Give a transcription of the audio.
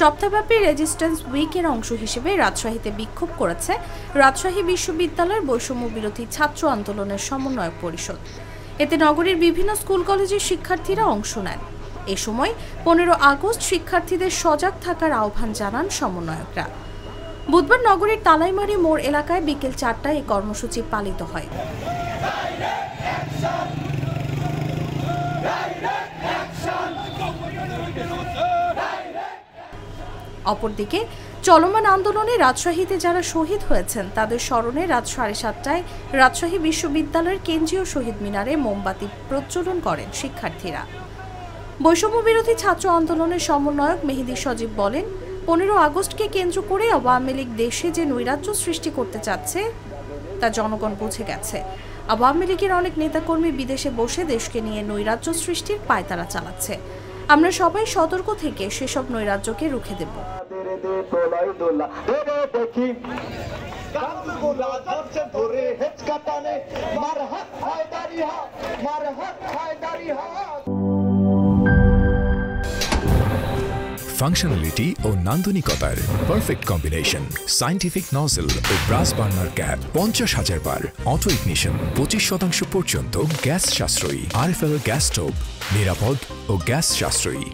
সপ্তাহব্যাপী resistance উইকের অংশ হিসেবে রাজশাহীতে বিক্ষোভ করেছে রাজশাহী বিশ্ববিদ্যালয়ের বৈষম্য বিরোধী ছাত্র আন্দোলনের সমন্বয়ক পরিষদ। এতে নগরীর বিভিন্ন স্কুল কলেজের শিক্ষার্থীরা অংশ নেন। এ সময় 15 আগস্ট শিক্ষার্থীদের সজাগ থাকার আহ্বান জানান সমন্বয়করা। বুধবার নগরীর তালাইমারি মোড় এলাকায় বিকেল 4টায় এই কর্মসূচি পালিত হয়। অপরদিকে চলমান আন্দোলনে রাজশাহীতে যারা শহীদ হয়েছেন তাদের স্মরণে রাত 7:30টায় রাজশাহী বিশ্ববিদ্যালয়ের কেন্দ্রীয় শহীদ মিনারে মোমবাতি প্রজ্বলন করেন শিক্ষার্থীরা। বৈষম্য বিরোধী ছাত্র আন্দোলনের সমন্বয়ক মেহেদী সজীব বলেন, 15 আগস্টকে কেন্দ্র করে আওয়ামী লীগ দেশে যে নৈরাজ্য সৃষ্টি করতে চাচ্ছে তা জনগণ বুঝে গেছে। আওয়ামী লীগের অনেক নেতাকর্মী বিদেশে বসে দেশকে নিয়ে নৈরাজ্য সৃষ্টির পায়তারা চালাচ্ছে। আমরা সবাই সতর্ক থেকে সেসব নৈরাজ্যকে রুখে দেব। ফাংশনালিটি ও নান্দনিকতার পারফেক্ট কম্বিনেশন, সায়েন্টিফিক নজল ও ব্রাস বার্নার ক্যাপ 50,000 বার, অটো ইগনিশন, 25% পর্যন্ত গ্যাস সাশ্রয়ী, RFL গ্যাস স্টোভ, নিরাপদ ও গ্যাস সাশ্রয়ী।